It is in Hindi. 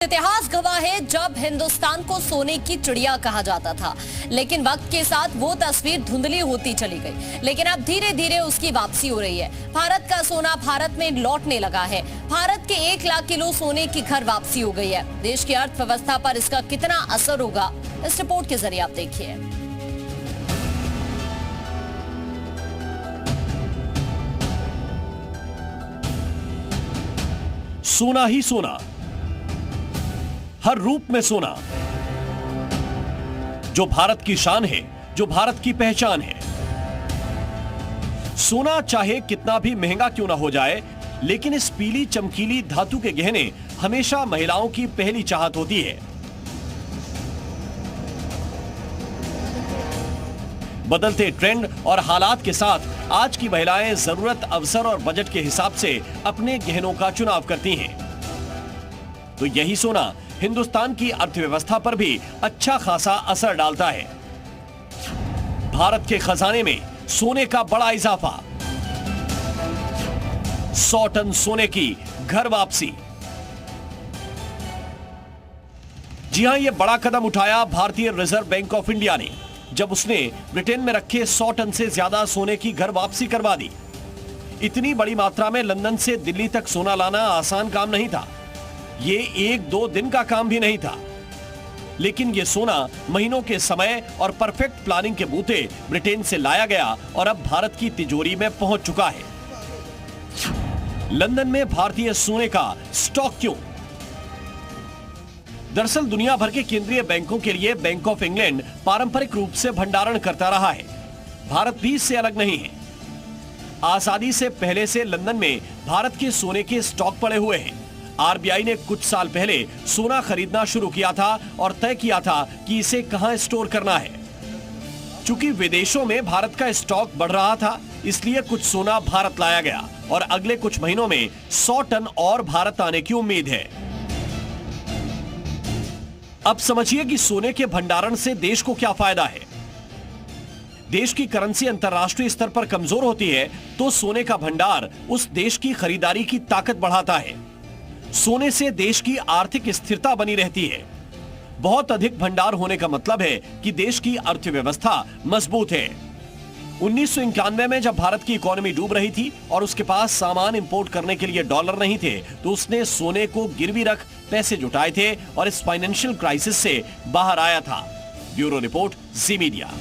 इतिहास गवाह है जब हिंदुस्तान को सोने की चिड़िया कहा जाता था, लेकिन वक्त के साथ वो तस्वीर धुंधली होती चली गई। लेकिन अब धीरे धीरे उसकी वापसी हो रही है। भारत का सोना भारत में लौटने लगा है। भारत के 1 लाख किलो सोने की घर वापसी हो गई है। देश की अर्थव्यवस्था पर इसका कितना असर होगा, इस रिपोर्ट के जरिए आप देखिए। सोना ही सोना, हर रूप में सोना, जो भारत की शान है, जो भारत की पहचान है। सोना चाहे कितना भी महंगा क्यों ना हो जाए, लेकिन इस पीली चमकीली धातु के गहने हमेशा महिलाओं की पहली चाहत होती है। बदलते ट्रेंड और हालात के साथ आज की महिलाएं जरूरत, अवसर और बजट के हिसाब से अपने गहनों का चुनाव करती हैं। तो यही सोना हिंदुस्तान की अर्थव्यवस्था पर भी अच्छा खासा असर डालता है। भारत के खजाने में सोने का बड़ा इजाफा, 100 टन सोने की घर वापसी। जी हां, यह बड़ा कदम उठाया भारतीय रिजर्व बैंक ऑफ इंडिया ने, जब उसने ब्रिटेन में रखे 100 टन से ज्यादा सोने की घर वापसी करवा दी। इतनी बड़ी मात्रा में लंदन से दिल्ली तक सोना लाना आसान काम नहीं था। ये 1-2 दिन का काम भी नहीं था, लेकिन ये सोना महीनों के समय और परफेक्ट प्लानिंग के बूते ब्रिटेन से लाया गया और अब भारत की तिजोरी में पहुंच चुका है। लंदन में भारतीय सोने का स्टॉक क्यों? दरअसल दुनिया भर के केंद्रीय बैंकों के लिए बैंक ऑफ इंग्लैंड पारंपरिक रूप से भंडारण करता रहा है। भारत भी इससे अलग नहीं है। आजादी से पहले से लंदन में भारत के सोने के स्टॉक पड़े हुए हैं। आरबीआई ने कुछ साल पहले सोना खरीदना शुरू किया था और तय किया था कि इसे कहां स्टोर करना है। चूंकि विदेशों में भारत का स्टॉक बढ़ रहा था, इसलिए कुछ सोना भारत लाया गया और अगले कुछ महीनों में 100 टन और भारत आने की उम्मीद है। अब समझिए कि सोने के भंडारण से देश को क्या फायदा है। देश की करेंसी अंतर्राष्ट्रीय स्तर पर कमजोर होती है तो सोने का भंडार उस देश की खरीदारी की ताकत बढ़ाता है। सोने से देश की आर्थिक स्थिरता बनी रहती है। बहुत अधिक भंडार होने का मतलब है कि देश की अर्थव्यवस्था मजबूत है। 1991 में जब भारत की इकोनॉमी डूब रही थी और उसके पास सामान इंपोर्ट करने के लिए डॉलर नहीं थे, तो उसने सोने को गिरवी रख पैसे जुटाए थे और इस फाइनेंशियल क्राइसिस से बाहर आया था। ब्यूरो रिपोर्ट, जी मीडिया।